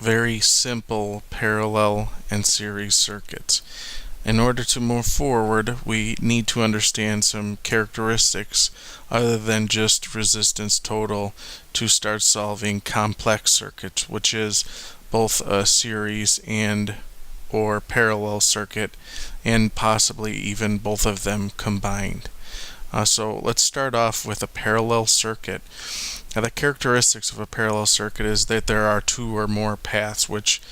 very simple parallel and series circuits. In order to move forward, we need to understand some characteristics other than just resistance total to start solving complex circuits, which is both a series and or parallel circuit, and possibly even both of them combined. So let's start off with a parallel circuit. Now, the characteristics of a parallel circuit is that there are two or more paths which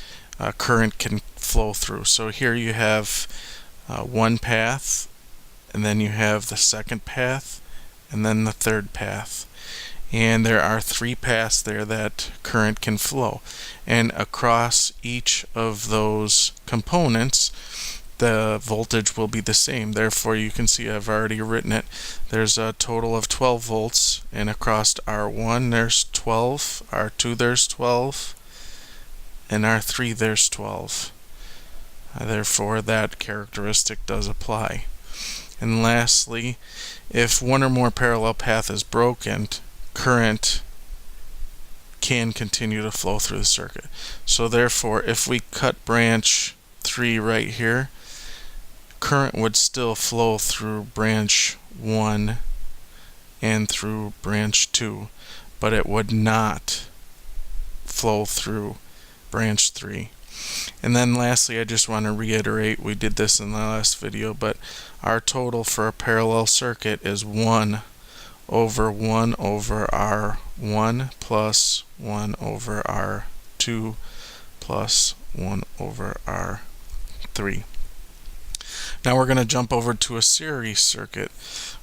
current can flow through. So here you have one path, and then you have the second path, and then the third path. And there are three paths there that current can flow. And across each of those components, the voltage will be the same. Therefore, you can see I've already written it. There's a total of 12 volts, and across R1 there's 12, R2 there's 12, and R3 there's 12. Therefore, that characteristic does apply. And lastly, if one or more parallel path is broken, current can continue to flow through the circuit. So therefore, if we cut branch 3 right here, current would still flow through branch 1 and through branch 2, but it would not flow through branch 3. And then lastly, I just want to reiterate, we did this in the last video, but our total for a parallel circuit is 1 over R1 plus 1 over R2 plus 1 over R3. Now we're going to jump over to a series circuit,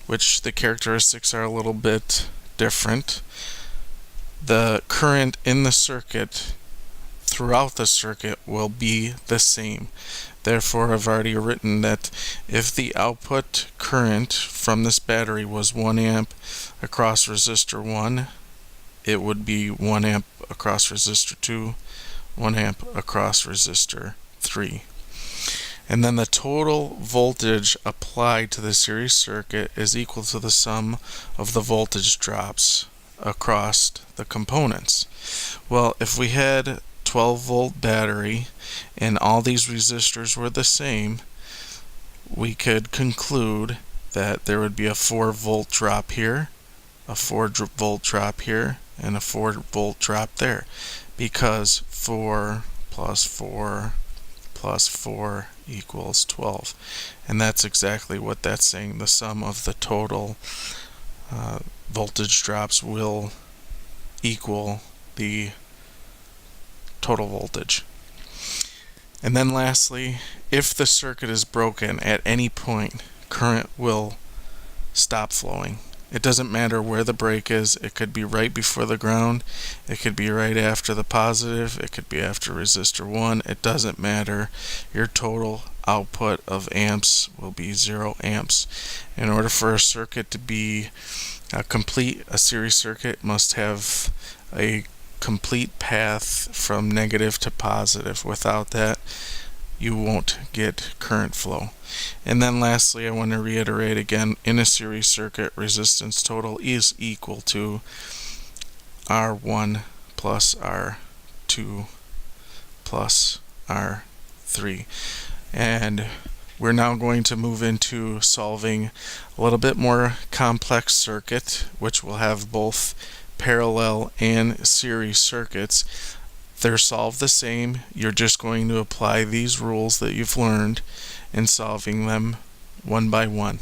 which the characteristics are a little bit different. The current in the circuit throughout the circuit will be the same. Therefore, I've already written that if the output current from this battery was 1 amp across resistor 1, it would be 1 amp across resistor 2, 1 amp across resistor 3. And then the total voltage applied to the series circuit is equal to the sum of the voltage drops across the components. Well, if we had 12-volt battery and all these resistors were the same, we could conclude that there would be a 4-volt drop here, a 4-volt drop here, and a 4-volt drop there, because 4 plus 4 plus 4 equals 12. And that's exactly what that's saying. The sum of the total voltage drops will equal the total voltage. And then lastly, if the circuit is broken at any point, current will stop flowing. It doesn't matter where the break is. It could be right before the ground, it could be right after the positive, it could be after resistor 1. It doesn't matter. Your total output of amps will be 0 amps. In order for a circuit to be complete, a series circuit must have a complete path from negative to positive. Without that, you won't get current flow. And then lastly, I want to reiterate again, in a series circuit, resistance total is equal to R1 plus R2 plus R3. And we're now going to move into solving a little bit more complex circuit, which will have both parallel and series circuits. They're solved the same. You're just going to apply these rules that you've learned in solving them one by one.